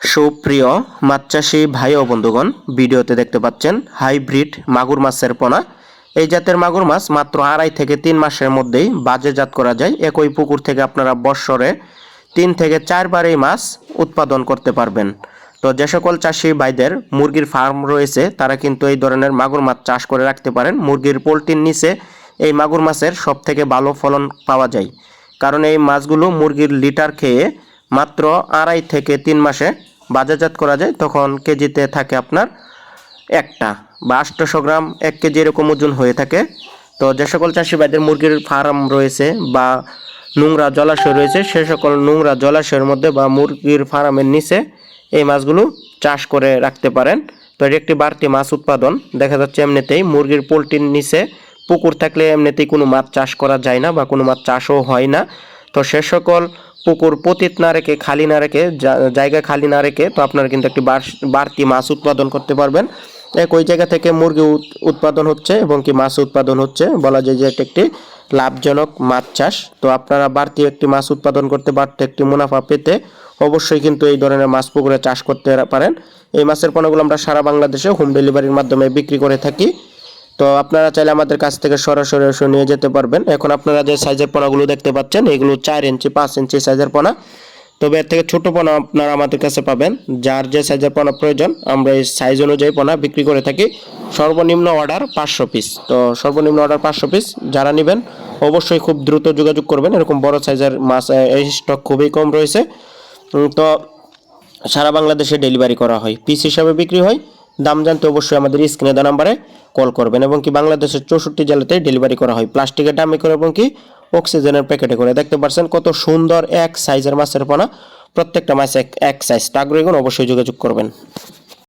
সুপ্রিয় মাছ চাষী ভাই ও বন্ধুগণ, ভিডিওতে দেখতে পাচ্ছেন হাইব্রিড মাগুর মাছের পোনা। এই জাতের মাগুর মাছ মাত্র 2.5 থেকে 3 মাসের মধ্যেই বাজারজাত করা যায়। একই পুকুর থেকে আপনারা বৎসরে 3 থেকে 4 বার এই মাছ উৎপাদন করতে পারবেন। তো যে সকল চাষী ভাইদের মুরগির ফার্ম রয়েছে তারা কিন্তু এই ধরনের মাগুর মাছ চাষ করে রাখতে পারেন। মুরগির পোলট্রির নিচে এই মাগুর মাছের সব থেকে ভালো ফলন পাওয়া যায়, কারণ এই মাছগুলো মুরগির লিটার খেয়ে মাত্র 2.5 থেকে 3 মাসে বাজারজাত করা যায়। তখন কেজিতে থাকে আপনার 800 গ্রাম 1 কেজি এরকম ওজন হয়ে থাকে। তো যে সকল চাষি ভাইদের মুরগির ফার্ম রয়েছে বা নোংরা জলাশয় রয়েছে, সে সকল নোংরা জলাশয়ের মধ্যে বা মুরগির ফার্মের নিচে এই মাছগুলো চাষ করে রাখতে পারেন। তো এটি একটি বাড়তি মাছ উৎপাদন। দেখা যাচ্ছে এমনিতেই মুরগির পোলট্রির নিচে পুকুর থাকলে এমনিতেই কোনো মাছ চাষ করা যায় না বা কোনো মাছ চাষও হয় না। তো সে সকল পুকুর পতিত না রেখে, খালি না রেখে, জায়গা খালি না রেখে তো আপনারা কিন্তু একটি বাড়তি মাছ উৎপাদন করতে পারবেন। ওই জায়গা থেকে মুরগি উৎপাদন হচ্ছে এবং কি মাছ উৎপাদন হচ্ছে, বলা যায় যে এটা একটি লাভজনক মাছ চাষ। তো আপনারা বাড়তি একটি মাছ উৎপাদন করতে, বাড়তি একটি মুনাফা পেতে অবশ্যই কিন্তু এই ধরনের মাছ পুকুরে চাষ করতে পারেন। এই মাছের পণ্যগুলো আমরা সারা বাংলাদেশে হোম ডেলিভারির মাধ্যমে বিক্রি করে থাকি। তো আপনারা চাইলে আমাদের কাছ থেকে সরাসরি এসে নিয়ে যেতে পারবেন। এখন আপনারা যে সাইজের পোনাগুলো দেখতে পাচ্ছেন এগুলো 4 ইঞ্চি 5 ইঞ্চি সাইজের পোনা। তবে এর থেকে ছোট পোনা আপনারা আমাদের কাছে পাবেন। যার যে সাইজের পোনা প্রয়োজন আমরা এই সাইজ অনুযায়ী পোনা বিক্রি করে থাকি। সর্বনিম্ন অর্ডার 500 পিস। তো সর্বনিম্ন অর্ডার 500 পিস। যারা নেবেন অবশ্যই খুব দ্রুত যোগাযোগ করবেন। এরকম বড় সাইজের মাছ এই স্টক খুবই কম রয়েছে। তো সারা বাংলাদেশে ডেলিভারি করা হয়, পিস হিসাবে বিক্রি হয়। দাম জানতে অবশ্যই আমাদের স্ক্রিনে দেওয়া নাম্বারে কল করবেন। এবং কি বাংলাদেশের 64 জেলাতে ডেলিভারি করা হয়, প্লাস্টিকের ডামে করে এবং কি অক্সিজেনের প্যাকেটে করে। দেখতে পাচ্ছেন কত সুন্দর এক সাইজের মাছের পোনা। প্রত্যেকটা মাছ এক সাইজ। আগ্রহী অবশ্যই যোগাযোগ করবেন।